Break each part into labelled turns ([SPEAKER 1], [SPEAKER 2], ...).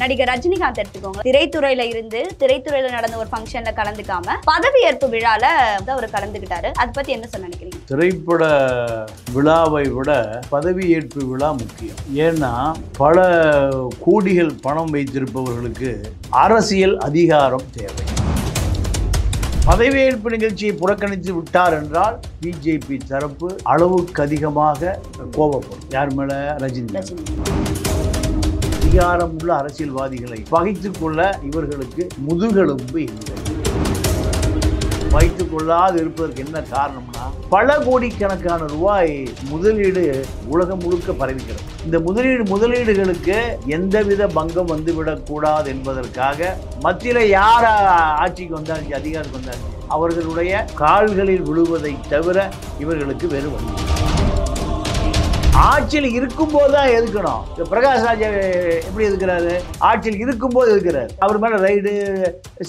[SPEAKER 1] நடிகர் ரஜினிகாந்த் எடுத்துக்கோங்க. திரைத்துறையில இருந்து திரைத்துறையில நடந்த ஒரு ஃபங்க்ஷன்ல கலந்துக்காம பதவியேற்பு விழால அவர் கலந்துக்கிட்டாரு. அதை பத்தி என்ன சொல்ல நினைக்கிறீங்க?
[SPEAKER 2] திரைப்பட விழாவை விட பதவியேற்பு விழா முக்கியம். ஏன்னா பல கோடிகள் பணம் வைத்திருப்பவர்களுக்கு அரசியல் அதிகாரம் தேவை. பதவியேற்பு நிகழ்ச்சியை புறக்கணித்து விட்டார் என்றால் பிஜேபி தரப்பு அளவுக்கு அதிகமாக கோபப்படும். யார் மேல? ரஜினி. அதிகாரம் உள்ள அரசியல்வாதிகளை பகைத்துக் கொள்ள இவர்களுக்கு முதுகெலும்பு இல்லை. வைத்துக் கொள்ளாது இருப்பதற்கு என்ன காரணம்னா, பல கோடிக்கணக்கான ரூபாய் முதலீடு உலகம் முழுக்க பரவிக்கிறது. இந்த முதலீடுகளுக்கு எந்தவித பங்கம் வந்துவிடக் கூடாது என்பதற்காக மத்தியில யார் ஆட்சிக்கு வந்தாலும் அதிகாரத்துக்கு வந்தாலும் அவர்களுடைய கால்களில் விழுவதை தவிர இவர்களுக்கு வேறு வழி. ஆட்சியில் இருக்கும்போது தான் எதுக்கணும். பிரகாஷ் ராஜ் எப்படி எதுக்குறாரு? ஆட்சியில் இருக்கும்போது எதுக்குறாரு. அவர் மேல ரைடு,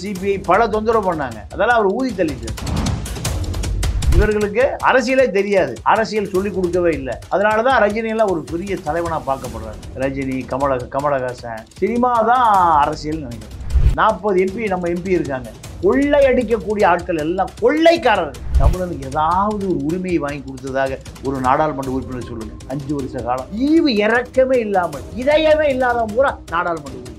[SPEAKER 2] சிபிஐ பல தொந்தரவு பண்ணாங்க. அதெல்லாம் அவர் ஊதி தள்ளிட்டார். இவர்களுக்கு அரசியலே தெரியாது, அரசியல் சொல்லிக் கொடுக்கவே இல்லை. அதனாலதான் ரஜினி எல்லாம் ஒரு பெரிய தலைவனா பார்க்கப்படுறாரு. ரஜினி, கமலஹாசன் சினிமா தான் அரசியல் நினைக்கிறேன். 40 MP நம்ம MP இருக்காங்க. கொள்ளை அடிக்கக்கூடிய ஆட்கள் எல்லாம் கொள்ளைக்காரர்கள். தமிழனுக்கு ஏதாவது ஒரு உரிமையை வாங்கி கொடுத்ததாக ஒரு நாடாளுமன்ற உறுப்பினர் சொல்லுங்க. 5 வருஷ காலம் ஈவு இறக்கமே இல்லாமல் இதயமே இல்லாத பூரா நாடாளுமன்ற உறுப்பினர்.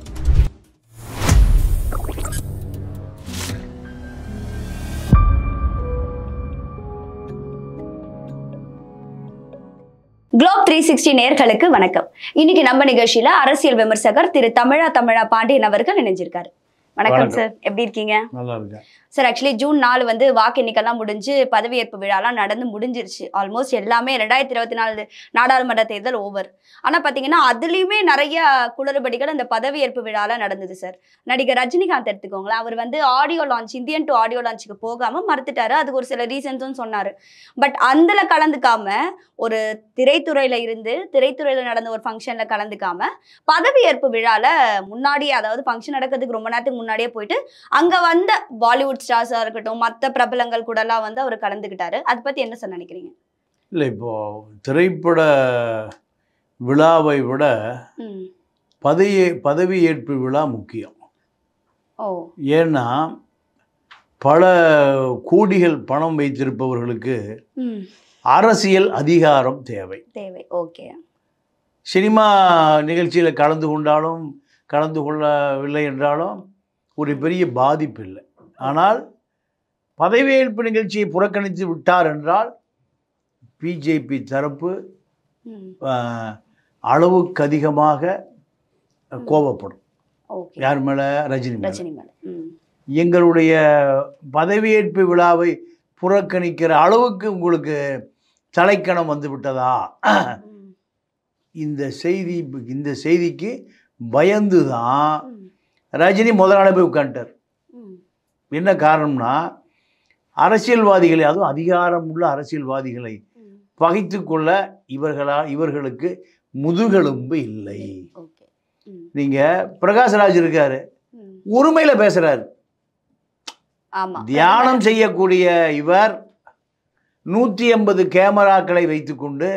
[SPEAKER 1] குளோப் 360 நேயர்களுக்கு வணக்கம். இன்னைக்கு நம்ம நிகழ்ச்சியில அரசியல் விமர்சகர் திரு தமிழா பாண்டியன் அவர்கள் இணைஞ்சிருக்காரு. வணக்கம் சார், எப்படி இருக்கீங்க?
[SPEAKER 2] நல்லா இருக்கேன்
[SPEAKER 1] சார். ஆக்சுவலி ஜூன் 4 வந்து வாக்கு எண்ணிக்கைலாம் முடிஞ்சு பதவியேற்பு விழாலாம் நடந்து முடிஞ்சிருச்சு. ஆல்மோஸ்ட் எல்லாமே 2024 நாடாளுமன்ற தேர்தல் ஓவர். ஆனா பாத்தீங்கன்னா அதுலயுமே நிறைய குளறுபடிகள் அந்த பதவியேற்பு விழால நடந்தது சார். நடிகர் ரஜினிகாந்த் எடுத்துக்கோங்களேன். அவர் வந்து audio launch, Indian two audio லான்ச்சுக்கு போகாம மறுத்துட்டாரு. அதுக்கு ஒரு சில ரீசன்ஸும் சொன்னாரு. பட் அதுல கலந்துக்காம, ஒரு திரைத்துறையில இருந்து திரைத்துறையில நடந்த ஒரு ஃபங்க்ஷன்ல கலந்துக்காம பதவியேற்பு விழால முன்னாடியே, அதாவது ஃபங்க்ஷன் நடக்கிறதுக்கு ரொம்ப நேரத்துக்கு முன்னாடியே போயிட்டு அங்க வந்த பாலிவுட் ஸ்டார்ஸா இருக்கட்டும், மற்ற பிரபலங்கள் கூட எல்லாம் வந்து அவர் கலந்துக்கிட்டாரு. அதை பத்தி என்ன சொல்ல நினைக்கிறீங்க?
[SPEAKER 2] இல்லை, இப்போ திரைப்பட விழாவை விட பதவியேற்பு விழா முக்கியம். ஏன்னா பல கோடிகள் பணம் வைத்திருப்பவர்களுக்கு அரசியல் அதிகாரம் தேவை.
[SPEAKER 1] ஓகே.
[SPEAKER 2] சினிமா நிகழ்ச்சியில் கலந்து கொண்டாலும் கலந்து கொள்ளவில்லை என்றாலும் ஒரு பெரிய பாதிப்பு இல்லை. ஆனால் பதவியேற்பு நிகழ்ச்சியை புறக்கணித்து விட்டார் என்றால் பிஜேபி தரப்பு அளவுக்கு அதிகமாக கோபப்படும். யார் மேல? ரஜினி மேல. எங்களுடைய பதவியேற்பு விழாவை புறக்கணிக்கிற அளவுக்கு உங்களுக்கு தலைக்கணம் வந்து விட்டதா? இந்த செய்திக்கு பயந்துதான் ரஜினி முதல் நாளே போய் உட்காந்துட்டார். என்ன காரணம்னா, அரசியல்வாதிகளை, அதுவும் அதிகாரம் உள்ள அரசியல்வாதிகளை பகைத்து கொள்ள இவர்களுக்கு முதுகெலும்பு இல்லை. நீங்க பிரகாஷ் ராஜ் இருக்காரு, உரிமையில பேசுறாரு. தியானம் செய்யக்கூடிய இவர் 180 கேமராக்களை வைத்துக்கொண்டு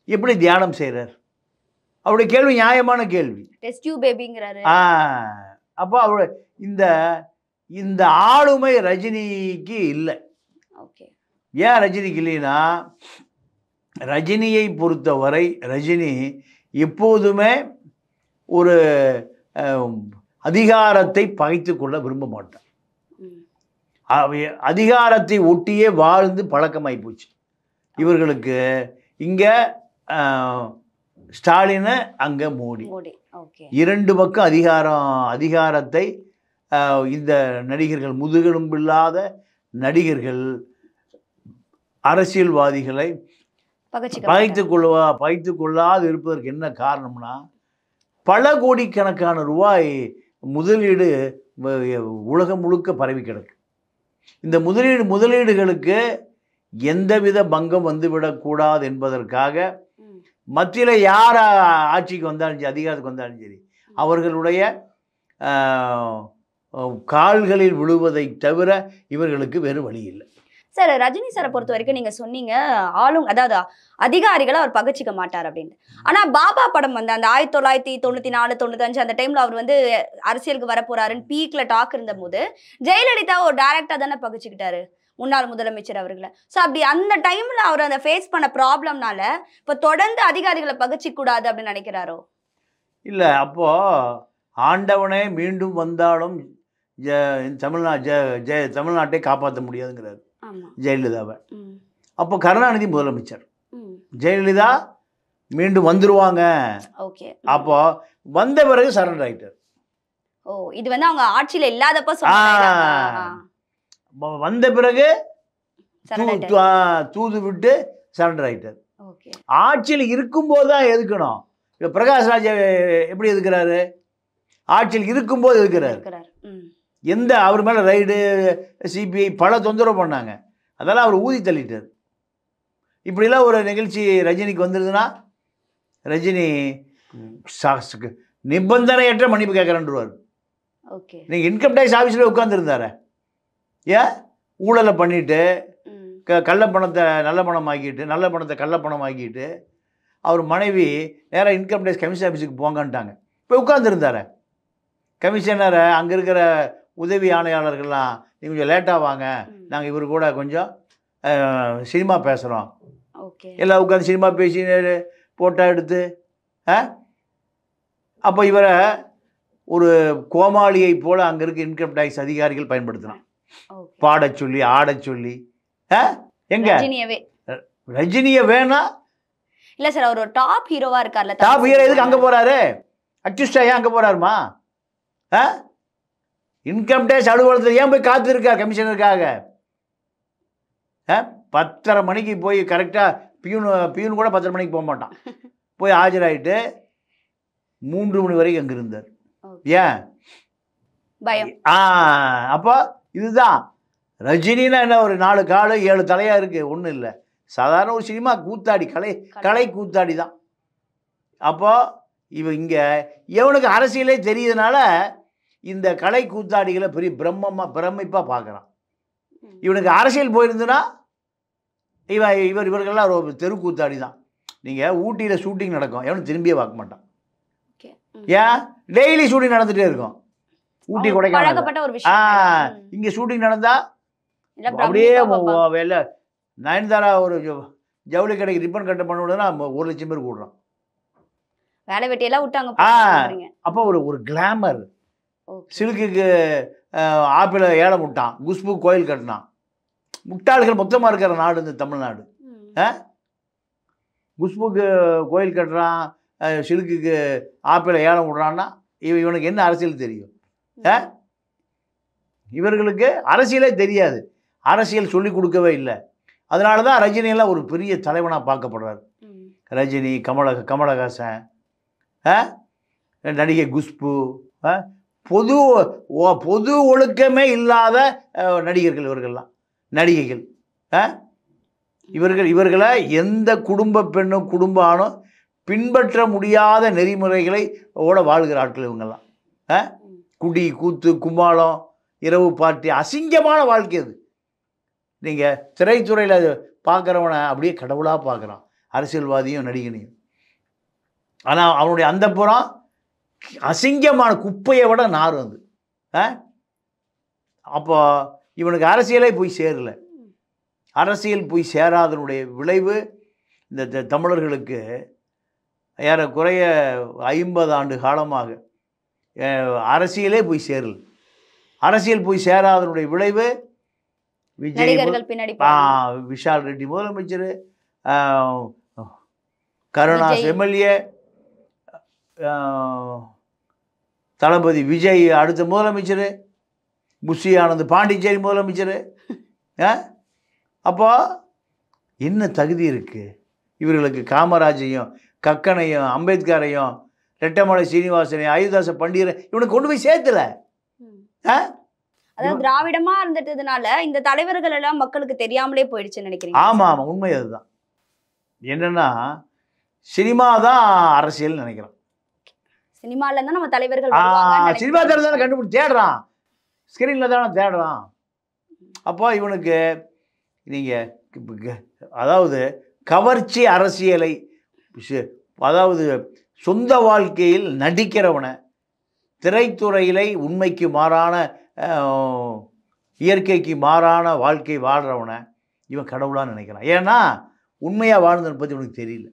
[SPEAKER 2] எப்படி தியானம் செய்யறார்? அவருடைய கேள்வி நியாயமான கேள்வி. அப்போ அவரு இந்த ஆளுமை ரஜினிக்கு இல்லை. ஏன் ரஜினிக்கு இல்லைன்னா, ரஜினியை பொறுத்தவரை ரஜினி எப்போதுமே ஒரு அதிகாரத்தை பகைத்து கொள்ள விரும்ப மாட்டார். அதிகாரத்தை ஒட்டியே வாழ்ந்து பழக்கமாகி போச்சு இவர்களுக்கு. இங்க ஸ்டாலின், அங்க மோடி, 2 பக்கம் அதிகாரத்தை இந்த நடிகர்கள், முதுகெலும்பில்லாத நடிகர்கள், அரசியல்வாதிகளை பகைத்து கொள்ளாது இருப்பதற்கு என்ன காரணம்னா, பல கோடிக்கணக்கான ரூபாய் முதலீடு உலகம் முழுக்க பரவி கிடக்கு. இந்த முதலீடுகளுக்கு எந்தவித பங்கம் வந்துவிடக்கூடாது என்பதற்காக மத்தியில யார் ஆட்சிக்கு வந்தாலும் சரி, அதிகாரத்துக்கு வந்தாலும் சரி, அவர்களுடைய கால்களில் விழுவதை தவிர இவர்களுக்கு வேறு வழி இல்லை.
[SPEAKER 1] சார் ரஜினி சாரை பொறுத்த வரைக்கும் நீங்க சொன்னீங்க அதாவது அதிகாரிகளை அவர் பகச்சிக்க மாட்டார் அப்படின்னு. ஆனா பாபா படம் வந்து அந்த 1994 95 அந்த டைம்ல அவர் வந்து அரசியலுக்கு வர போறாருன்னு பீக்ல டாக் இருந்த போது ஜெயலலிதா ஒரு டைரக்டா தானே பகச்சிக்கிட்டாரு முன்னாள் முதலமைச்சர் அவர்களை. ஸோ அப்படி அந்த டைம்ல அவர் அந்த ஃபேஸ் பண்ண ப்ராப்ளம்னால இப்போ தொடர்ந்து அதிகாரிகளை பகச்சிக்க கூடாது அப்படின்னு நினைக்கிறாரோ?
[SPEAKER 2] இல்லை, அப்போ ஆண்டவனே மீண்டும் வந்தாலும் தமிழ்நாட்டை காப்பாற்ற முடியாதுங்கிறாரு ஜெயலலிதாவை. அப்போ கருணாநிதி முதலமைச்சர், ஜெயலலிதா மீண்டும் வந்துருவாங்க. அப்போ வந்த பிறகு சரண்டர் ஆயிட்டார்.
[SPEAKER 1] ஓ, இது வந்து அவங்க ஆட்சியில இல்லாதப்ப
[SPEAKER 2] வந்த பிறகு தூது விட்டு சரண்டர் ஆயிட்டார். ஆட்சியில் இருக்கும்போது தான் எதுக்கணும். இப்போ பிரகாஷ்ராஜ் எப்படி எதுக்குறாரு? ஆட்சியில் இருக்கும்போது எதுக்குறாரு. எந்த அவர் மேலே ரைடு சிபிஐ பல தொந்தரவு பண்ணாங்க, அதெல்லாம் அவர் ஊதி தள்ளிட்டார். இப்படிலாம் ஒரு நிகழ்ச்சி ரஜினிக்கு வந்துருதுன்னா ரஜினி நிபந்தனையற்ற மன்னிப்பு கேட்குறேன்ருவார். நீங்கள் இன்கம் டேக்ஸ் ஆஃபீஸில் உட்காந்துருந்தார ஏன் ஊழலை பண்ணிவிட்டு கள்ளப்பணத்தை நல்ல பணம் ஆக்கிட்டு நல்ல பணத்தை கள்ளப்பணம் ஆக்கிட்டு அவர் மனைவி நேராக இன்கம் டேக்ஸ் கமிஷன் ஆஃபீஸுக்கு போங்கன்ட்டாங்க. இப்போ உட்காந்துருந்தார கமிஷனரை அங்கே இருக்கிற உதவி ஆணையாளர்கள்லாம் நீங்கள் கொஞ்சம் லேட்டாக வாங்க, நாங்கள் இவர் கூட கொஞ்சம் சினிமா பேசுகிறோம். எல்லாம் உட்காந்து சினிமா பேசி போட்டோ எடுத்து அப்போ இவரை ஒரு கோமாளியை போல் அங்கே இருக்க இன்கம் டேக்ஸ் அதிகாரிகள் பயன்படுத்தினான். பாடச் சொல்லி ஆடச் சொல்லி எங்க ரஜினியை வேணா
[SPEAKER 1] இல்லை சார், அவர் ஒரு டாப் ஹீரோவாக இருக்கார்ல.
[SPEAKER 2] டாப் ஹீரோ எதுக்கு அங்கே போகிறாரு? அக்யூஸ்டா ஏன் அங்கே போகிறாருமா? இன்கம் டேக்ஸ் அலுவலகத்தில் ஏன் போய் காத்திருக்கார் கமிஷனருக்காக? 10:30 மணிக்கு போய் கரெக்டாக பியூன் கூட 10:30 மணிக்கு போக மாட்டான். போய் ஆஜராயிட்டு 3 மணி வரைக்கும் அங்கே இருந்தார். ஏன்?
[SPEAKER 1] பயம்.
[SPEAKER 2] அப்போ இதுதான் ரஜினின்னா என்ன, ஒரு 4 காலு 7 தலையாக இருக்குது, ஒன்றும் இல்லை. சாதாரண ஒரு சினிமா கூத்தாடி, கலை கூத்தாடி தான். அப்போ இங்கே எவனுக்கு அரசியலே தெரியுதுனால இந்த கலை கூத்தாடிகளை பெரிய பிரமிப்பாக பார்க்குறான். இவனுக்கு அரசியல் போயிருந்துன்னா இவர்கள்லாம் ஒரு தெரு கூத்தாடி தான். நீங்கள் ஊட்டியில் ஷூட்டிங் நடக்கும், எவனும் திரும்பியே பார்க்க மாட்டான். ஏன்? டெய்லி ஷூட்டிங் நடந்துகிட்டே இருக்கும். ஊட்டி கொடைக்கானல் இங்கே ஷூட்டிங் நடந்தால் அப்படியே வெளில நயன்தாரா ஒரு ஜவுளி கடைக்கு ரிப்பன் கட்ட பண்ண விடுனா 1 லட்சம் பேர் கூடுறான்.
[SPEAKER 1] வேலை வெட்டியெல்லாம் விட்டாங்க.
[SPEAKER 2] அப்போ ஒரு கிளாமர். சில்க்குக்கு ஆப்பிள ஏலம் விட்டான், குஷ்பு கோயில் கட்டினான். முட்டாள்கள் மொத்தமாக இருக்கிற நாடு இந்த தமிழ்நாடு. குஷ்புக்கு கோயில் கட்டுறான், சில்க்குக்கு ஆப்பிள ஏலம் விடுறான்னா இவனுக்கு என்ன அரசியல் தெரியும்? இவர்களுக்கு அரசியலே தெரியாது, அரசியல் சொல்லி கொடுக்கவே இல்லை. அதனால தான் ரஜினியெல்லாம் ஒரு பெரிய தலைவனாக பார்க்கப்படுறாரு. ரஜினி, கமலஹாசன், நடிகை குஷ்பு, பொது ஒழுக்கமே இல்லாத நடிகர்கள் இவர்கள்லாம், நடிகைகள். இவர்களை எந்த குடும்ப பெண்ணும் குடும்ப ஆணும் பின்பற்ற முடியாத நெறிமுறைகளை வாழ்கிற ஆட்கள் இவங்கெல்லாம். குடி, கூத்து, கும்மாளம், இரவு பார்ட்டி, அசிங்கமான வாழ்க்கை அது. நீங்கள் திரைத்துறையில் பார்க்குறவனை அப்படியே கடவுளாக பார்க்குறான், அரசியல்வாதியும் நடிகனையும். ஆனால் அவனுடைய அந்த புறம் அசிங்கமான குப்பையை விட நார் வந்து. அப்போ இவனுக்கு அரசியலே போய் சேரல. அரசியல் போய் சேராதனுடைய விளைவு இந்த தமிழர்களுக்கு ஏறக்குறைய 50 ஆண்டு காலமாக அரசியலே போய் சேரல. அரசியல் போய் சேராதனுடைய விளைவு விஜய், விஷால் ரெட்டி முதலமைச்சர், கருணாஸ் எம்எல்ஏ, தளபதி விஜய் அடுத்த முதலமைச்சர், புஷி ஆனந்த் பாண்டிச்சேரி முதலமைச்சர். அப்போ என்ன தகுதி இருக்குது இவர்களுக்கு? காமராஜையும் கக்கனையும் அம்பேத்கரையும் ரெட்டமலை சீனிவாசனையும் அயோத்திதாச பண்டிகரை இவனுக்கு கொண்டு போய் சேர்த்துல.
[SPEAKER 1] அதாவது திராவிடமா இருந்ததுனால இந்த தலைவர்கள் எல்லாம் மக்களுக்கு தெரியாமலே போயிடுச்சுன்னு நினைக்கிறீங்க?
[SPEAKER 2] ஆமாம் ஆமாம், உண்மை அதுதான். என்னன்னா சினிமா தான் அரசியல் நினைக்கிறோம்.
[SPEAKER 1] சினிமால தான் நம்ம தலைவர்கள்
[SPEAKER 2] சினிமா தானே கண்டுபிடிச்சு தேடுறான், ஸ்கிரீன்ல தானே தேடுறான். அப்போ இவனுக்கு நீங்கள் அதாவது கவர்ச்சி அரசியலை அதாவது சொந்த வாழ்க்கையில் நடிக்கிறவனை, திரைத்துறையில உண்மைக்கு மாறான இயற்கைக்கு மாறான வாழ்க்கை வாழ்கிறவனை இவன் கடவுளாக நினைக்கிறான். ஏன்னா உண்மையாக வாழ்ந்ததை பற்றி உனக்கு தெரியல.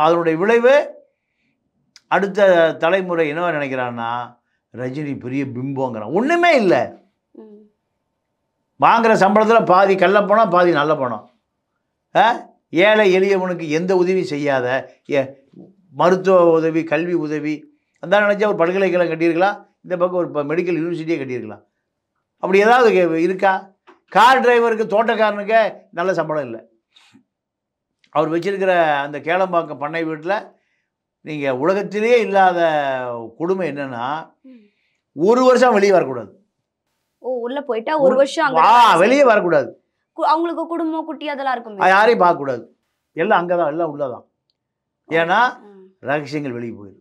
[SPEAKER 2] அதனுடைய விளைவு அடுத்த தலைமுறை என்ன நினைக்கிறான்னா, ரஜினி பெரிய பிம்பங்கிறான். ஒன்றுமே இல்லை. வாங்குகிற சம்பளத்தில் பாதி கள்ள பணம், பாதி நல்ல பணம். ஏழை எளியவனுக்கு எந்த உதவி செய்யாத, மருத்துவ உதவி, கல்வி உதவி, அந்த நினச்சா ஒரு பல்கலைக்கழகம் கட்டியிருக்கலாம், இந்த பக்கம் ஒரு மெடிக்கல் யூனிவர்சிட்டியே கட்டியிருக்கலாம். அப்படி ஏதாவது இருக்கா? கார் டிரைவருக்கு, தோட்டக்காரனுக்கு நல்ல சம்பளம் இல்லை. அவர் வச்சிருக்கிற அந்த கேளம்பாக்கம் பண்ணை வீட்டில் நீங்கள் உலகத்திலேயே இல்லாத கொடுமை என்னென்னா, ஒரு வருஷம் வெளியே வரக்கூடாது.
[SPEAKER 1] உள்ள போயிட்டா ஒரு வருஷம்
[SPEAKER 2] வெளியே வரக்கூடாது.
[SPEAKER 1] அவங்களுக்கு குடும்பம் குட்டி அதெல்லாம் இருக்கும்,
[SPEAKER 2] யாரையும் பார்க்கக்கூடாது. எல்லாம் அங்கே தான், எல்லாம் உள்ளதான். ஏன்னா ரகசியங்கள் வெளியே போயிடும்.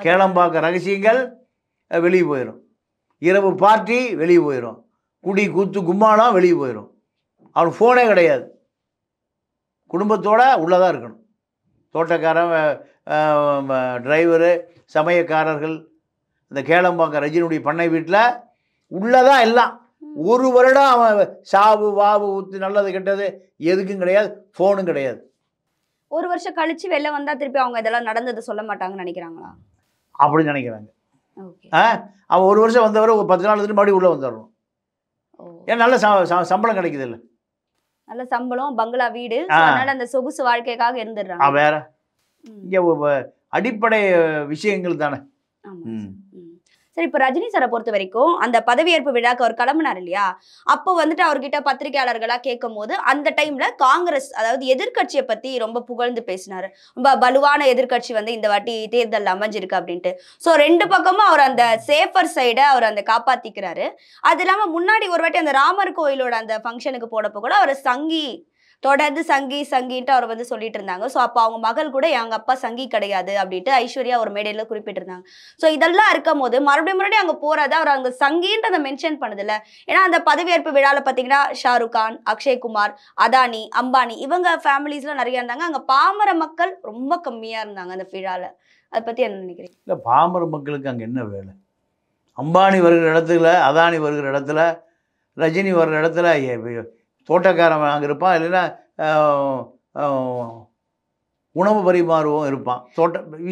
[SPEAKER 2] கேளம்பாக்க ரகசியங்கள் வெளியே போயிடும். இரவு பார்ட்டி வெளியே போயிடும். குடி கூத்து கும்மாளம் வெளியே போயிடும். அவனுக்கு ஃபோனே கிடையாது. குடும்பத்தோடு உள்ளதாக இருக்கணும். தோட்டக்காரன், டிரைவரு, சமயக்காரர்கள், இந்த கேளம்பாக்க ரஜினியுடைய பண்ணை வீட்டில் உள்ளதான் எல்லாம். ஒரு வருடம் அவன் சாவு வாவு ஊத்து நல்லது கெட்டது எதுக்கும் கிடையாது, ஃபோனும் கிடையாது.
[SPEAKER 1] ஒரு வருஷம் கழிச்சு வெளில வந்தா திருப்பி அவங்க இதெல்லாம் நடந்தது சொல்ல மாட்டாங்கன்னு நினைக்கிறாங்களா?
[SPEAKER 2] அப்படி நினைக்கிறாங்க. அவன் ஒரு வருஷம் வந்தவரை ஒரு 10 நாள் இருந்துட்டு மறுபடியும் உள்ள வந்துடணும். ஏன் நல்ல சம்பளம் கிடைக்குது இல்லை,
[SPEAKER 1] நல்ல சம்பளம், பங்களா, வீடு, அதனால அந்த சொகுசு வாழ்க்கைக்காக இருந்துடுறாங்க.
[SPEAKER 2] வேற இங்க அடிப்படை விஷயங்கள் தானே.
[SPEAKER 1] சரி, இப்போ ரஜினி சாரை பொறுத்த வரைக்கும் அந்த பதவியேற்பு விழாக்கு அவர் கிளம்பினார் இல்லையா, அப்போ வந்துட்டு அவர்கிட்ட பத்திரிகையாளர்களா கேட்கும் போது அந்த டைம்ல காங்கிரஸ், அதாவது எதிர்கட்சியை பத்தி ரொம்ப புகழ்ந்து பேசினாரு. ரொம்ப வலுவான எதிர்கட்சி வந்து இந்த வாட்டி தேர்தல் அமைஞ்சிருக்கு அப்படின்ட்டு. ஸோ 2 பக்கமும் அவர் அந்த சேஃபர் சைடை அவர் அந்த காப்பாத்திக்கிறாரு. அது இல்லாம முன்னாடி ஒரு வாட்டி அந்த ராமர் கோயிலோட அந்த ஃபங்க்ஷனுக்கு போனப்போ கூட அவர் சங்கி, தொடர்ந்து சங்கின்ட்டு அவர் வந்து சொல்லிட்டு இருந்தாங்க. ஸோ அப்போ அவங்க மகள் கூட எங்க அப்பா சங்கி கிடையாது அப்படின்ட்டு ஐஸ்வர்யா ஒரு மேடையில குறிப்பிட்டிருந்தாங்க. ஸோ இதெல்லாம் இருக்கும் போது மறுபடியும் அங்கே போறது அவர் அங்கே சங்கின்றதை மென்ஷன் பண்ணுதில்ல. ஏன்னா அந்த பதவியேற்பு விழாவில் பார்த்தீங்கன்னா ஷாருக் கான், அக்ஷய்குமார், அதானி, அம்பானி இவங்க ஃபேமிலிஸ்லாம் நிறைய இருந்தாங்க. அங்கே பாமர மக்கள் ரொம்ப கம்மியாக இருந்தாங்க அந்த விழாவில். அதை பற்றி என்ன நினைக்கிறீங்க?
[SPEAKER 2] இல்லை, பாமர மக்களுக்கு அங்கே என்ன வேலை? அம்பானி வருகிற இடத்துல, அதானி வருகிற இடத்துல, ரஜினி வருகிற இடத்துல தோட்டக்காரன் அங்கே இருப்பான், இல்லைன்னா உணவு பரிமாறுவோம் இருப்பான்.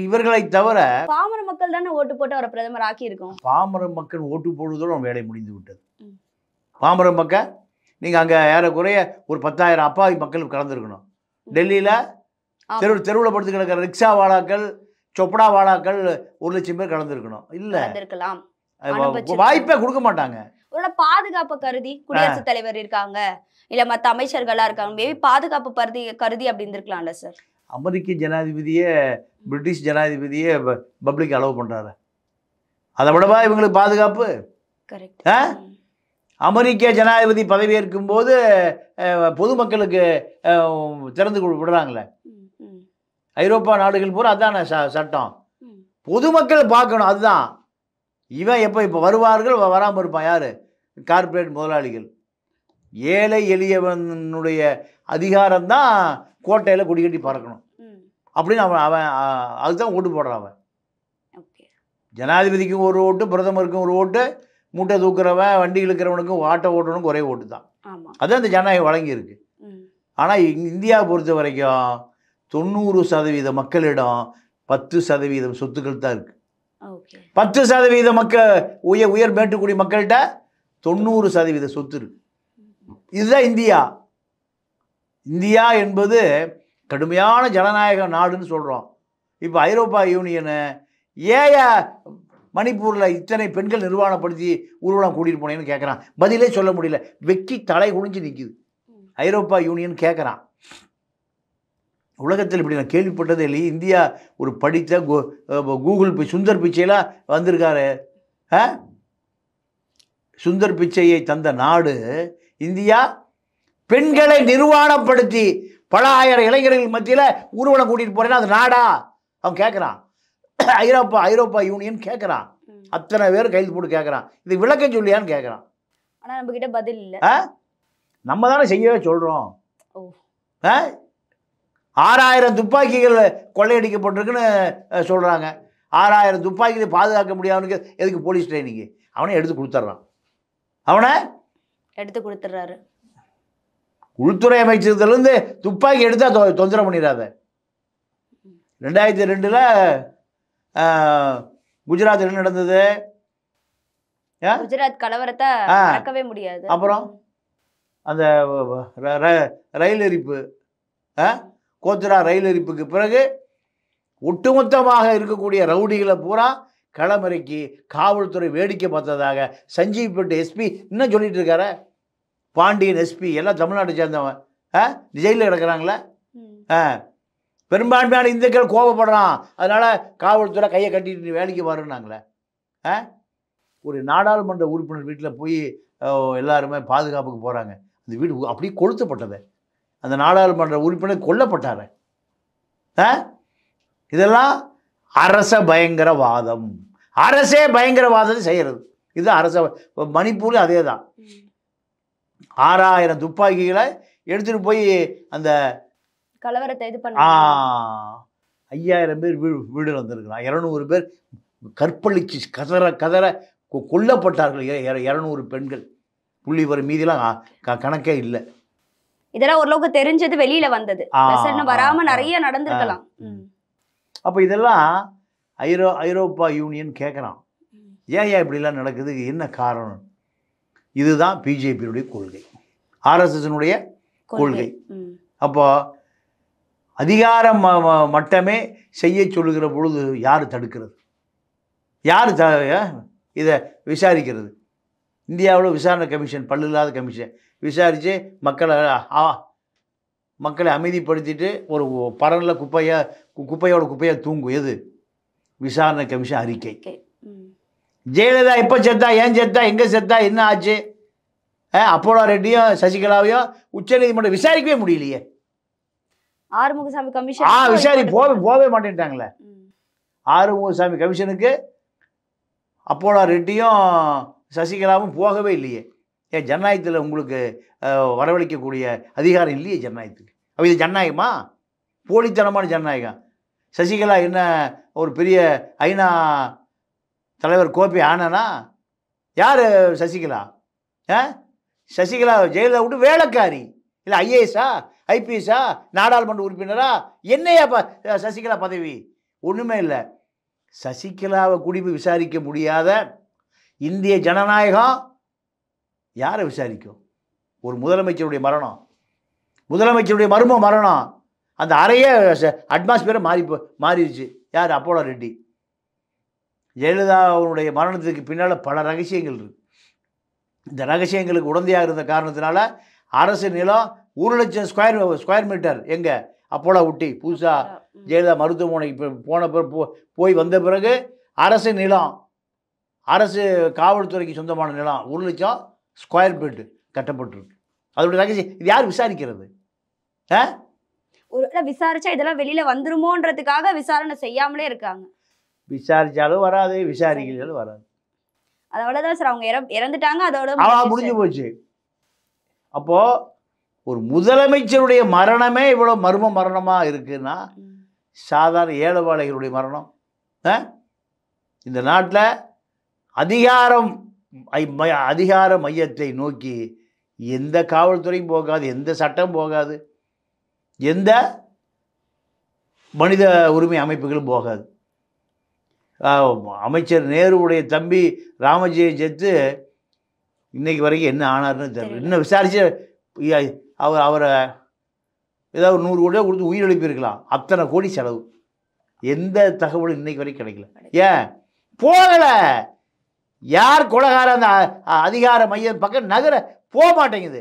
[SPEAKER 2] இவர்களை தவிர
[SPEAKER 1] பாமர மக்கள் தானே ஓட்டு போட்டு அவரை பிரதமர் ஆக்கி இருக்கோம்.
[SPEAKER 2] பாமர மக்கள் ஓட்டு போடுவதோடு வேலை முடிந்து விட்டது. பாமர மக்கள் நீங்கள் அங்கே ஏறக்குறைய ஒரு 10,000 அப்பாவி மக்கள் கலந்துருக்கணும். டெல்லியில் தெருவில் படுத்து கிடக்கிற ரிக்ஷா வாழாக்கள், சொப்படா வாழாக்கள் 1,00,000 பேர் கலந்துருக்கணும். இல்லை, வாய்ப்பே கொடுக்க மாட்டாங்க.
[SPEAKER 1] ஒரு பாதுகாப்பு கருதி குடியரசுத் தலைவர் இருக்காங்க, இல்ல மற்ற அமைச்சர்களா இருக்காங்க, மேபி பாதுகாப்பு கருதி அப்படி இருந்திருக்கலாம்ல சார்.
[SPEAKER 2] அமெரிக்க ஜனாதிபதியே பிரிட்டிஷ் ஜனாதிபதியே பப்ளிக் அலோவ் பண்றாரு. அதை விடவா இவங்களுக்கு பாதுகாப்பு?
[SPEAKER 1] கரெக்ட்.
[SPEAKER 2] அமெரிக்க ஜனாதிபதி பதவியேற்கும் போது பொதுமக்களுக்கு திறந்து விடுறாங்களே. ஐரோப்பா நாடுகள் பூரா அதான சட்டம். பொதுமக்கள் பார்க்கணும். அதுதான். இவன் இப்போ வருவார்கள், வராமல் இருப்பான். யார்? கார்ப்பரேட் முதலாளிகள். ஏழை எளியவனுடைய அதிகாரம்தான் கோட்டையில் குடி கட்டி பறக்கணும் அப்படின்னு அவன் அதுதான் ஓட்டு போடுறான். அவன் ஜனாதிபதிக்கும் ஒரு ஓட்டு, பிரதமருக்கும் ஒரு ஓட்டு, மூட்டை தூக்குறவன், வண்டி இழுக்கிறவனுக்கும், ஆட்டோ ஓட்டுறவனுக்கும் ஒரே ஓட்டு தான். அதுதான் இந்த ஜனநாயகம் வழங்கியிருக்கு. ஆனால் இந்தியாவை பொறுத்த வரைக்கும் 90% மக்களிடம் 10% சொத்துக்கள் தான் இருக்குது. 10% மக்கள் உயர் மேட்டுக்குடி மக்கள்கிட்ட 90% சொத்து இருக்கு. இதுதான் இந்தியா. இந்தியா என்பது கடுமையான ஜனநாயக நாடுன்னு சொல்கிறோம். இப்போ ஐரோப்பா யூனியனு ஏய மணிப்பூரில் இத்தனை பெண்கள் நிர்வாணப்படுத்தி ஊர்வலம் கூட்டிகிட்டு போனேன்னு கேட்குறான். பதிலே சொல்ல முடியல, வெக்கி தலை குனிஞ்சு நிற்கிது. ஐரோப்பா யூனியன் கேட்குறான். உலகத்தில் இப்படி நான் கேள்விப்பட்டதே இல்லை. இந்தியா ஒரு படித்த கூகுள் சுந்தர் பிச்சையெல்லாம் வந்திருக்காரு. சுந்தர் பிச்சையை தந்த நாடு இந்தியா. பெண்களை நிர்வாணப்படுத்தி பல ஆயிரம் இளைஞர்கள் மத்தியில் ஊர்வலம் கூட்டிகிட்டு போகிறேன்னா அது நாடா? அவன் கேட்குறான். ஐரோப்பா யூனியன் கேட்குறான். அத்தனை பேர் கைது போட்டு கேட்குறான். இது விளக்கம் சொல்லியான்னு கேட்குறான்.
[SPEAKER 1] ஆனா நம்ம கிட்ட பதில் இல்ல.
[SPEAKER 2] நம்ம தானே செய்யவே சொல்றோம்.
[SPEAKER 1] ஓ.
[SPEAKER 2] 6000 துப்பாக்கிகள் கொள்ளையடிக்கப்பட்டிருக்குன்னு சொல்றாங்க. 6000 துப்பாக்கிகளை பாதுகாக்க முடியாதவனுக்கு எதுக்கு போலீஸ் ட்ரைனிங்கு? அவனே எடுத்து கொடுத்துட்றான். அவனை
[SPEAKER 1] எடுத்து கொடுத்துட்றாரு.
[SPEAKER 2] உள்துறை அமைச்சகத்திலேருந்து துப்பாக்கி எடுத்தா தொந்தரவு பண்ணிடாத. 2002 குஜராத் என்ன நடந்தது?
[SPEAKER 1] குஜராத் கலவரத்தை மறக்கவே முடியாது.
[SPEAKER 2] அப்புறம் அந்த ரயில் எரிப்பு, கோத்ரா ரயில் எரிப்புக்கு பிறகு ஒட்டுமொத்தமாக இருக்கக்கூடிய ரவுடிகளை பூரா களமிறக்கி காவல்துறை வேடிக்கை பார்த்ததாக சஞ்சீவ் பெட் எஸ்பி இன்னும் சொல்லிட்டு இருக்காரு. பாண்டியன் எஸ்பி எல்லாம் தமிழ்நாட்டை சேர்ந்தவன் ஜெயிலில் கிடக்கிறாங்களே. பெரும்பான்மையான இந்துக்கள் கோபப்படுறான், அதனால காவல்துறை கையை கட்டிட்டு வேலைக்கு வருன்னாங்களே. ஒரு நாடாளுமன்ற உறுப்பினர் வீட்டில் போய் எல்லாருமே பாதுகாப்புக்கு போகிறாங்க. அந்த வீடு அப்படியே கொளுத்தப்பட்டது. அந்த நாடாளுமன்ற உறுப்பினர் கொல்லப்பட்டார். இதெல்லாம் அரச பயங்கரவாதம். அரசே பயங்கரவாதத்தை செய்கிறது. இது அரச. மணிப்பூரில் அதே தான். 6000 துப்பாக்கிகளை எடுத்துகிட்டு போய் அந்த
[SPEAKER 1] கலவரத்தை இது பண்ண
[SPEAKER 2] 5000 பேர் வீடு வந்திருக்கிறான். 200 பேர் கற்பழிச்சு கதற கொல்லப்பட்டார்கள். 200 பெண்கள். புள்ளி வர மீதிலாம் கணக்கே இல்லை.
[SPEAKER 1] இதெல்லாம் ஓரளவுக்கு தெரிஞ்சது, வெளியில வந்தது, வராம நிறைய நடந்திருக்கலாம்.
[SPEAKER 2] அப்போ இதெல்லாம் ஐரோப்பா யூனியன் கேட்குறான், ஏன் இப்படிலாம் நடக்குது, என்ன காரணம்? இதுதான் பிஜேபியுடைய கொள்கை, ஆர்எஸ்எஸ்னுடைய கொள்கை. அப்போ அதிகாரம் மட்டமே செய்ய சொல்லுகிற பொழுது யார் தடுக்கிறது? யார் இதை விசாரிக்கிறது? இந்தியாவில் விசாரணை கமிஷன், பல்லில்லாத கமிஷன் விசாரித்து மக்களை அமைதிப்படுத்திட்டு ஒரு பரனில் குப்பையாக தூங்கும். எது? விசாரணை கமிஷன் அறிக்கை. ஜெயலலிதா எப்போ செத்தா, ஏன் செத்தா, எங்கே செத்தா, என்ன ஆச்சு? அப்போலோ ரெட்டியும் சசிகலாவையும் உச்சநீதிமன்றம் விசாரிக்கவே முடியலையே.
[SPEAKER 1] ஆறுமுகசாமி கமிஷன்
[SPEAKER 2] விசாரி போவே மாட்டேன்ட்டாங்களே. ஆறுமுகசாமி கமிஷனுக்கு அப்போலோ ரெட்டியும் சசிகலாவும் போகவே இல்லையே. ஏன் ஜனநாயகத்தில் உங்களுக்கு வரவழைக்கக்கூடிய அதிகாரம் இல்லையே ஜனநாயகத்துக்கு? அப்போ இது ஜனநாயகமா? போலித்தனமான ஜனநாயகம். சசிகலா என்ன ஒரு பெரிய ஐநா தலைவர் கோப்பை ஆனானா? யார் சசிகலா? சசிகலா ஜெயலலிதா விட்டு வேலைக்காரி இல்லை, ஐஏஎஸ்ஸா, ஐபிஎஸ்ஸா, நாடாளுமன்ற உறுப்பினரா? என்னையா சசிகலா பதவி? ஒன்றுமே இல்லை. சசிகலாவை குடிப்பு விசாரிக்க முடியாத இந்திய ஜனநாயகம் யாரை விசாரிக்கும்? ஒரு முதலமைச்சருடைய மரணம், முதலமைச்சருடைய மரணம், அந்த அறையே அட்மாஸ்பியரை மாறிடுச்சு. யார்? அப்போலோ ரெட்டி. ஜெயலலிதாவுடைய மரணத்துக்கு பின்னால் பல ரகசியங்கள் இருக்குது. இந்த ரகசியங்களுக்கு உடந்தையாக இருந்த காரணத்தினால அரசு நிலம் 1,00,000 ஸ்கொயர் மீட்டர் எங்கே அப்போலோ விட்டி புதுசாக ஜெயலலிதா மருத்துவமனைக்கு போய் வந்த பிறகு அரசு நிலம், அரசு காவல்துறைக்கு சொந்தமான நிலம் 1,00,000 ஸ்கொயர் ஃபீட்டு கட்டப்பட்டிருக்கு. அதோடைய ரகசியம் இது யார் விசாரிக்கிறது?
[SPEAKER 1] ஒரு விசாரிச்சா இதெல்லாம் வெளியில வந்துருமோன்றதுக்காக விசாரணை செய்யாமலே இருக்காங்க.
[SPEAKER 2] விசாரிச்சாலும் வராது, விசாரிக்கலும் வராது.
[SPEAKER 1] அதோடதான் சார் அவங்க இறந்துட்டாங்க, அதோட
[SPEAKER 2] முடிஞ்சு போச்சு. அப்போ ஒரு முதலமைச்சருடைய மரணமே இவ்வளவு மர்ம மரணமா இருக்குன்னா சாதாரண ஏழைவாளைகளுடைய மரணம். இந்த நாட்டில் அதிகார மையத்தை நோக்கி எந்த காவல்துறையும் போகாது, எந்த சட்டம் போகாது, எந்த மனித உரிமை அமைப்புகளும் போகாது. அமைச்சர் நேருவுடைய தம்பி ராமஜெயம் செத்து இன்னைக்கு வரைக்கும் என்ன ஆனார்னு தெரியல. இன்னும் விசாரிச்சு அவரை ஏதாவது 100 கோடியோ கொடுத்து உயிர் எழுப்பியிருக்கலாம். அத்தனை கோடி செலவு. எந்த தகவலும் இன்னைக்கு வரைக்கும் கிடைக்கல. ஏன் போகலை? யார் கொலைகார அந்த அதிகார மையம் பக்கம் நகர போக மாட்டேங்குது.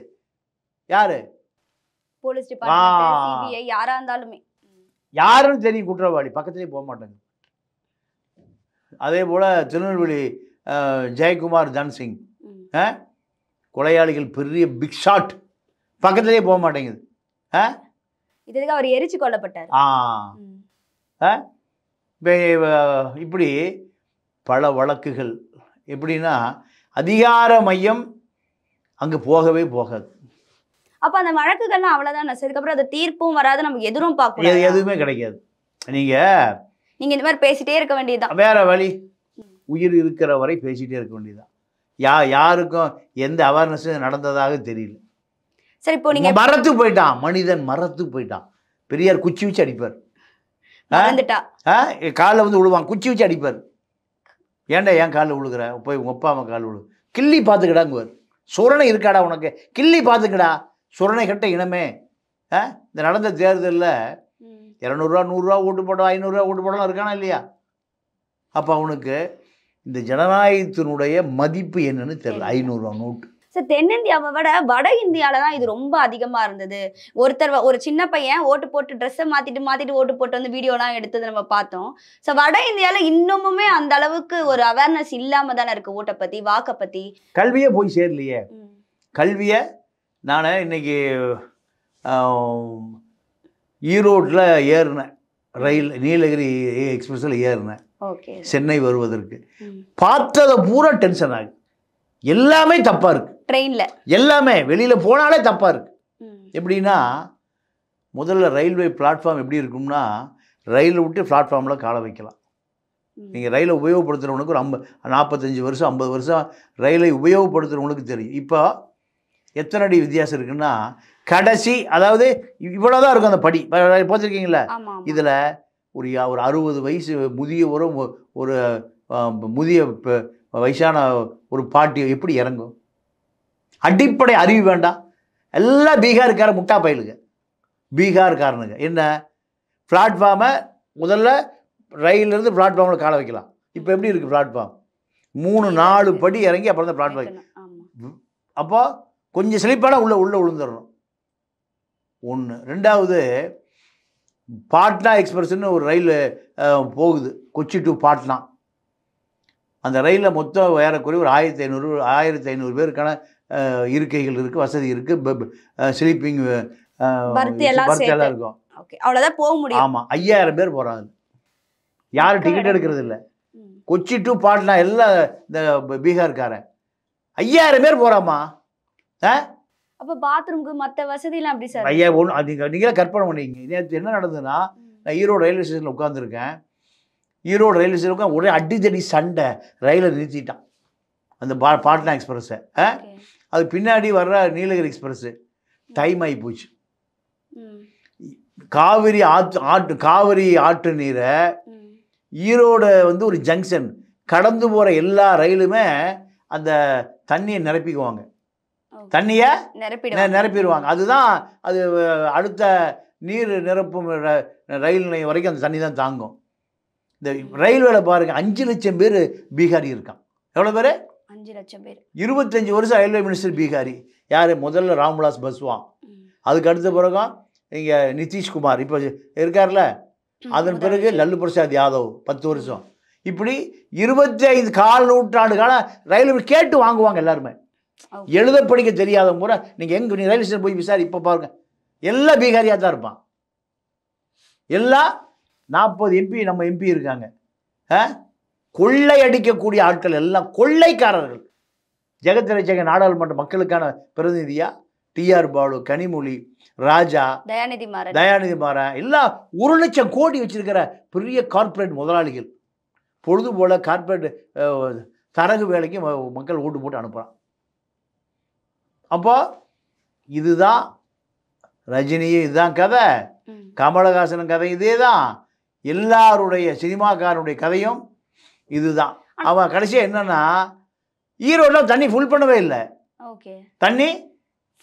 [SPEAKER 2] யாரு?
[SPEAKER 1] போலீஸ் டிபார்ட்மெண்ட், சிபிஐ, யாரா இருந்தாலுமே
[SPEAKER 2] யாருன்னு தெரியும், குற்றவாளி பக்கத்துலேயே போக மாட்டேங்குது. அதே போல் திருநெல்வேலி ஜெயக்குமார் தன்சிங் கொலையாளிகள் பெரிய பிக் ஷாட் பக்கத்துலேயே போக மாட்டேங்குது.
[SPEAKER 1] இதுக்கு அவர் எரிச்சு கொல்லப்பட்டார்.
[SPEAKER 2] இப்படி பல வழக்குகள். எப்படின்னா அதிகார மையம் அங்கே போகவே போகாது.
[SPEAKER 1] அப்ப அந்த வழக்குகள்லாம் அவ்வளவுதான். அதுக்கப்புறம் அது தீர்ப்பும் வராது, நமக்கு எதிரும் பார்க்க
[SPEAKER 2] எதுவுமே கிடைக்காது. நீங்க
[SPEAKER 1] இந்த மாதிரி பேசிட்டே இருக்க வேண்டியதுதான்.
[SPEAKER 2] வேற வழி. உயிர் இருக்கிற வரை பேசிட்டே இருக்க வேண்டியதுதான். யாருக்கும் எந்த அவேர்னஸும் நடந்ததாக தெரியல.
[SPEAKER 1] சரி, இப்போ நீங்க
[SPEAKER 2] மறத்து போயிட்டான், மனிதன் மறத்து போயிட்டான். பெரியார் குச்சி வச்சு அடிப்பார், காலில் வந்து விழுவான், குச்சி வச்சு அடிப்பார். ஏன்டா ஏன் காலில் விழுகிற, போய் உங்க அப்பா அம்மா காலில் விழு, கிள்ளி பார்த்துக்கிடாங்குவார். சுரணை இருக்காடா உனக்கு, கிள்ளி பார்த்துக்கடா, சுரணை கட்ட இனமே. இந்த நடந்த தேர்தலில் 200 ரூபா 100 ரூபா ஓட்டு போட்டோம், 500 ரூபா ஓட்டு போடலாம் இருக்கானா இல்லையா? அப்போ அவனுக்கு இந்த ஜனநாயகத்தினுடைய மதிப்பு என்னன்னு தெரியல. 500 ரூபா நோட்டு.
[SPEAKER 1] சார், தென்னிந்தியாவை விட வட இந்தியாவில தான் இது ரொம்ப அதிகமா இருந்தது. ஒரு சின்ன பையன் ஓட்டு போட்டு ட்ரெஸ்ஸை மாத்திட்டு ஓட்டு போட்டு வந்து வீடியோலாம் எடுத்தது நம்ம பார்த்தோம். ஸோ வட இந்தியால இன்னமுமே அந்த அளவுக்கு ஒரு அவேர்னஸ் இல்லாம தானே இருக்கு, ஓட்டை பத்தி, வாக்கை பத்தி.
[SPEAKER 2] கல்வியே போய் சேரலையே. கல்வியை நான் இன்னைக்கு ஈரோட்டில் ஏறினேன், ரயில் நீலகிரி எக்ஸ்பிரஸில் ஏறினேன் சென்னை வருவதற்கு. பார்த்ததை பூரா டென்ஷன் ஆகுது. எல்லாமே தப்பா இருக்கு ட்ரெயின்ல, எல்லாமே வெளியில போனாலே தப்பா இருக்கு. எப்படின்னா, முதல்ல ரயில்வே பிளாட்ஃபார்ம் எப்படி இருக்கும்னா, ரயிலை விட்டு பிளாட்ஃபார்மில் காலை வைக்கலாம். நீங்கள் ரயிலை உபயோகப்படுத்துகிறவனுக்கு ஒரு 45 வருஷம் 50 வருஷம் ரயிலை உபயோகப்படுத்துகிறவங்களுக்கு தெரியும். இப்போ எத்தனை அடி வித்தியாசம் இருக்குன்னா, கடைசி அதாவது இவ்வளோதான் இருக்கும் அந்த படி. பார்த்துருக்கீங்களா? இதில் ஒரு 60 வயசு முதியவரும் ஒரு முதிய வயசான ஒரு பாட்டி எப்படி இறங்கும்? அடிப்படை அறிவு வேண்டாம். எல்லாம் பீகார்கார முட்டா பயிலுங்க, பீகார்காரனுங்க. என்ன, பிளாட்ஃபார்மை முதல்ல ரயிலிருந்து பிளாட்ஃபார்மில் காலை வைக்கலாம். இப்போ எப்படி இருக்குது பிளாட்ஃபார்ம்? 3-4 படி இறங்கி அப்புறம் தான் பிளாட்ஃபார்ம். அப்போ கொஞ்சம் ஸ்லிப்பான உள்ளே விழுந்துடணும். ஒன்று. ரெண்டாவது, பாட்னா எக்ஸ்பிரஸ்ன்னு ஒரு ரயில் போகுது, கொச்சி டு பாட்னா. அந்த ரயிலில் மொத்தம் ஏறக்குறைய ஒரு 1500 பேருக்கான இருக்கைகள் இருக்குது, வசதி இருக்குது, ஸ்லீப்பிங் பர்த் எல்லாம் இருக்கும்.
[SPEAKER 1] அவ்வளோதான் போக முடியும்.
[SPEAKER 2] ஆமாம், 5000 பேர் போகிறாங்க. யாரும் டிக்கெட் எடுக்கிறது இல்லை. கொச்சி டு பாட்னா எல்லாம் இந்த பீகார்காரன் 5000 பேர் போகிறாமா?
[SPEAKER 1] அப்போ பாத்ரூமுக்கு மற்ற வசதிலாம் எப்படி சார்?
[SPEAKER 2] ஐயா, நீங்களே கற்பனை பண்ணிங்க. நேற்று என்ன நடந்ததுன்னா, நான் ஈரோடு ரயில்வே ஸ்டேஷனில் உட்காந்துருக்கேன். ஈரோடு ரயில்வே ஸ்டேஷன் ஒரே அடித்தடி சண்டை. ரயிலை நிறுத்திட்டான், அந்த பாட்னா எக்ஸ்பிரஸை. அது பின்னாடி வர்ற நீலகிரி எக்ஸ்பிரஸ்ஸு டைம் ஆகி போச்சு. காவிரி ஆற்று நீரை ஈரோடு வந்து ஒரு ஜங்ஷன் கடந்து போகிற எல்லா ரயிலுமே அந்த தண்ணியை நிரப்பிக்குவாங்க, தண்ணியை நிரப்பிடுவாங்க. அதுதான் அது அடுத்த நீர் நிரப்பும் ரயில் நிலையம் வரைக்கும் அந்த தண்ணி தான் தாங்கும். இந்த ரயில்வேல பாருங்க, 5 லட்சம் பேர் பீகாரி இருக்கான். எவ்வளோ பேர்?
[SPEAKER 1] 5 லட்சம் பேர்.
[SPEAKER 2] 25 வருஷம் ரயில்வே மினிஸ்டர் பீகாரி. யார்? முதல்ல ராம்விலாஸ் பஸ்வான், அதுக்கு அடுத்த பிறகும் இங்கே நிதிஷ்குமார் இப்போ இருக்கார்ல, அதன் பிறகு லல்லு பிரசாத் யாதவ் 10 வருஷம். இப்படி 25 கால் நூற்றாண்டு காலம் ரயில்வே கேட்டு வாங்குவாங்க எல்லாருமே. எழுத படிக்க தெரியாத முறை நீங்கள் எங்கே ரயில்வே ஸ்டேஷன் போய் விசாரி, இப்போ பாருங்க, எல்லாம் பீகாரியாக தான் இருப்பான். எல்லாம் 40 எம்பி நம்ம எம்பி இருக்காங்க. கொள்ளை அடிக்கக்கூடிய ஆட்கள் எல்லாம் கொள்ளைக்காரர்கள். ஜெகத்ரட்சக நாடாளுமன்ற மக்களுக்கான பிரதிநிதியா டிஆர் பாலு, கனிமொழி, ராஜா, தயாநிதி மாறன் எல்லாம் 1 லட்சம் கோடி வச்சிருக்கிற பெரிய கார்ப்பரேட் முதலாளிகள். பொழுது போல கார்ப்பரேட் தரகு வேலைக்கு மக்கள் ஓட்டு போட்டு அனுப்புகிறான். அப்போ இதுதான் ரஜினியும் இதுதான் கதை, கமலஹாசன் கதை இதே தான், எல்லாருடைய சினிமாக்காரனுடைய கதையும் இதுதான். அவன் கடைசியாக என்னன்னா, ஈரோட்டில் தண்ணி ஃபுல் பண்ணவே இல்லை. தண்ணி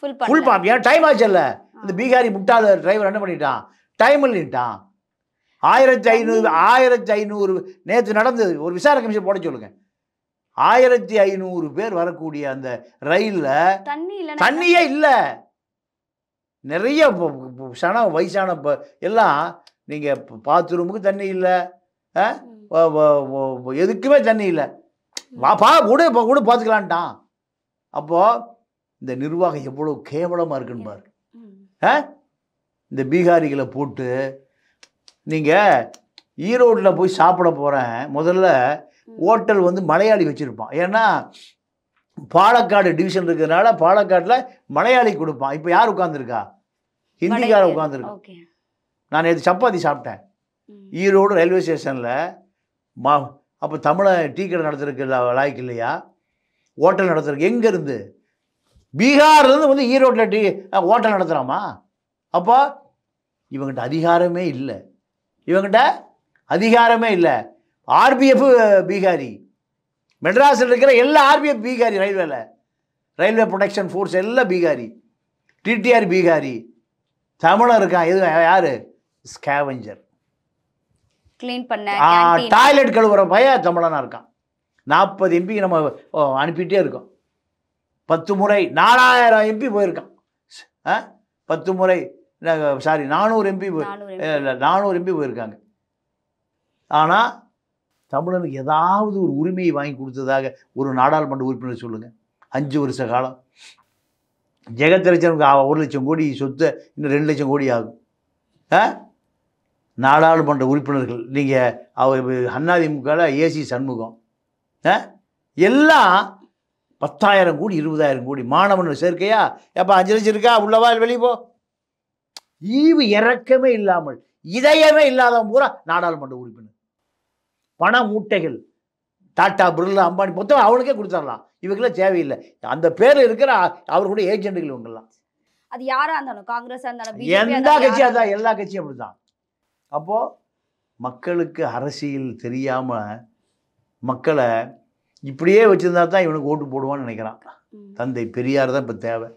[SPEAKER 2] ஃபுல் பாம். ஏன் டைம் ஆச்சுல்ல, இந்த பீகாரி முட்டாள் டிரைவர் என்ன பண்ணிட்டான், டைம் இல்லைட்டான். 1500 நேற்று நடந்தது. ஒரு விசாரணை கமிஷன் போட சொல்லுங்க. 1500 பேர் வரக்கூடிய அந்த ரயிலில் தண்ணியே இல்லை. நிறைய வயசான எல்லாம் நீங்கள் பாத்ரூமுக்கு தண்ணி இல்லை, எதுக்குமே தண்ணி இல்லை. கூட பார்த்துக்கலான்ட்டான். அப்போது இந்த நிர்வாகம் எவ்வளோ கேவலமாக இருக்குன்னு பாரு. இந்த பீகாரிகளை போட்டு நீங்கள் ஈரோட்டில் போய் சாப்பிட போகிறேன், முதல்ல ஹோட்டல் வந்து மலையாளி வச்சுருப்பான். ஏன்னா பாலக்காடு டிவிஷன் இருக்கிறதுனால பாலக்காட்டில் மலையாளி கொடுப்பான். இப்போ யார் உட்காந்துருக்கா? ஹிந்திக்கார உட்காந்துருக்கா.
[SPEAKER 1] ஓகே.
[SPEAKER 2] நான் நேற்று சப்பாத்தி சாப்பிட்டேன் ஈரோடு ரயில்வே ஸ்டேஷனில். அப்போ தமிழை டீ கடை நடத்துறதுக்கு லாய்க்கு இல்லையா? ஹோட்டல் நடத்துறதுக்கு எங்கேருந்து? பீகார்லேருந்து வந்து ஈரோட்டில் ஹோட்டல் நடத்துகிறாமா? அப்போ இவங்கிட்ட அதிகாரமே இல்லை. இவங்கிட்ட அதிகாரமே இல்லை. ஆர்பிஎஃப் பீகாரி, மெட்ராஸில் இருக்கிற எல்லா RPF Bihari, railway protection force எல்லாம் பீகாரி, டிடிஆர் பீகாரி. தமிழன் இருக்கான் எது யார்? ஸ்கேவெஞ்சர்,
[SPEAKER 1] க்ளீன் பண்ண
[SPEAKER 2] டாய்லெட் கழுவுற பையன் தமிழனாக இருக்கான். 40 எம்பி நம்ம அனுப்பிட்டே இருக்கோம். 10 முறை 4000 எம்பி போயிருக்கான். 10 முறை சாரி 400 எம்பி 400 எம்பி போயிருக்காங்க. ஆனால் தமிழனுக்கு ஏதாவது ஒரு உரிமையை வாங்கி கொடுத்ததாக ஒரு நாடாளுமன்ற உறுப்பினர் சொல்லுங்கள். 5 வருஷ காலம் ஜெகத்ரட்சனுக்கு 1 லட்சம் கோடி சொத்து, இன்னும் 2 லட்சம் கோடி ஆகும். நாடாளுமன்ற உறுப்பினர்கள் நீங்கள் அவர் அதிமுகவில் ஏசி சண்முகம் எல்லாம் 10,000 கோடி 20,000 கோடி. மாணவன் சேர்க்கையா எப்போ 5 லட்சம் இருக்கா உள்ளவா வெளியே போ. ஈவு இறக்கமே இல்லாமல் இதயமே இல்லாதவன் பூரா நாடாளுமன்ற உறுப்பினர். பண மூட்டைகள் டாட்டா, பிர்லா, அம்பானி மொத்தம் அவனுக்கே கொடுத்துடலாம். இவங்களாம் தேவையில்லை. அந்த பேர் இருக்கிற அவர்களுடைய ஏஜென்ட்டுகள் இவங்கெல்லாம்.
[SPEAKER 1] அது யாரா இருந்தாலும் காங்கிரஸா இருந்தாலும்
[SPEAKER 2] எந்த கட்சியாக இருந்தால் எல்லா கட்சியும் அப்படி தான். அப்போது மக்களுக்கு அரசியல் தெரியாமல் மக்களை இப்படியே வச்சுருந்தா தான் இவனுக்கு ஓட்டு போடுவான்னு நினைக்கிறான். தந்தை பெரியார் தான் இப்போ தேவை.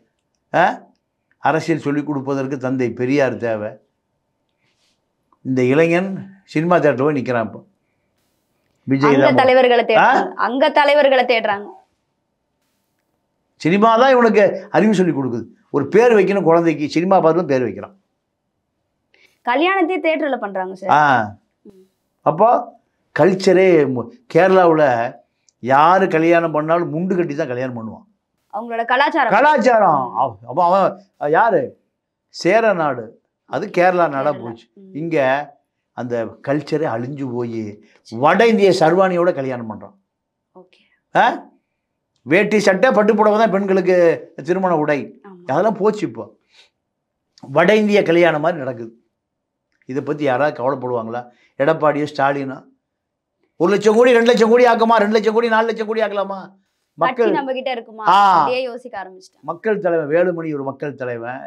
[SPEAKER 2] அரசியல் சொல்லிக் கொடுப்பதற்கு தந்தை பெரியார் தேவை. இந்த இளைஞன் சினிமா தேட்டரில் போய் நிற்கிறான். இப்போ விஜய்
[SPEAKER 1] தலைவர்களை தேடுறாங்க.
[SPEAKER 2] சினிமா தான் இவனுக்கு அறிவு சொல்லி கொடுக்குது. ஒரு பேர் வைக்கணும் குழந்தைக்கு, சினிமா பார்த்து பேர் வைக்கிறான்.
[SPEAKER 1] கல்யாணத்தையே தேட்டரில் பண்ணுறாங்க சார்.
[SPEAKER 2] அப்போ கல்ச்சரே கேரளாவில் யார் கல்யாணம் பண்ணாலும் முண்டு கட்டி தான் கல்யாணம் பண்ணுவான்.
[SPEAKER 1] அவங்களோட கலாச்சாரம்.
[SPEAKER 2] அப்போ அவன் யார்? சேர நாடு, அது கேரளா நாடாக போச்சு. இங்கே அந்த கல்ச்சரே அழிஞ்சு போய் வட இந்திய சர்வானியோட கல்யாணம் பண்ணுறான். வேட்டி சட்டை பட்டு புடவை தான் பெண்களுக்கு திருமண உடை. அதெல்லாம் போச்சு. இப்போ வட இந்திய கல்யாணம் மாதிரி நடக்குது. இதை பற்றி யாராவது கவலைப்படுவாங்களா? எடப்பாடியோ ஸ்டாலினா 1 லட்சம் கோடி 2 லட்சம் கோடி ஆக்குமா? 2 லட்சம் கோடி 4 லட்சம் கோடி ஆக்கலாமா? மக்கள்
[SPEAKER 1] நம்ம கிட்ட இருக்குமா? யோசிக்க ஆரம்பிச்சிட்டாங்க.
[SPEAKER 2] மக்கள் தலைவன் வேலுமணி ஒரு மக்கள் தலைவன்,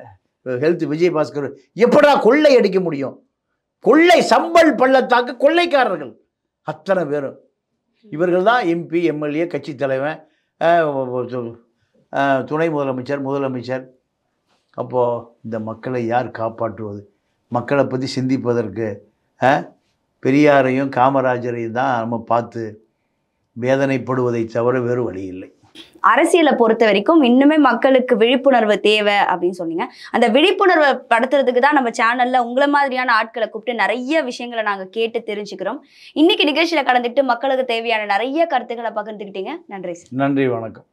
[SPEAKER 2] ஹெல்த் விஜயபாஸ்கர் எப்படா கொள்ளை அடிக்க முடியும்? கொள்ளை சம்பல் பள்ளத்தாக்கு கொள்ளைக்காரர்கள் அத்தனை பேரும். இவர்கள் தான் எம்பி, எம்எல்ஏ, கட்சி தலைவன், துணை முதலமைச்சர், முதலமைச்சர். அப்போது இந்த மக்களை யார் காப்பாற்றுவது? மக்களை பற்றி சிந்திப்பதற்கு பெரியாரையும் காமராஜரையும் தான் நம்ம பார்த்து வேதனைப்படுவதை தவிர வேறு வழி இல்லை.
[SPEAKER 1] அரசியலை பொறுத்த வரைக்கும் இன்னுமே மக்களுக்கு விழிப்புணர்வு தேவை அப்படின்னு சொன்னீங்க. அந்த விழிப்புணர்வை படுத்துறதுக்கு தான் நம்ம சேனல்ல உங்களை மாதிரியான ஆட்களை கூப்பிட்டு நிறைய விஷயங்களை நாங்கள் கேட்டு தெரிஞ்சுக்கிறோம். இன்னைக்கு நிகழ்ச்சியில கலந்துட்டு மக்களுக்கு தேவையான நிறைய கருத்துக்களை பகிர்ந்துக்கிட்டீங்க. நன்றி சார்.
[SPEAKER 2] நன்றி, வணக்கம்.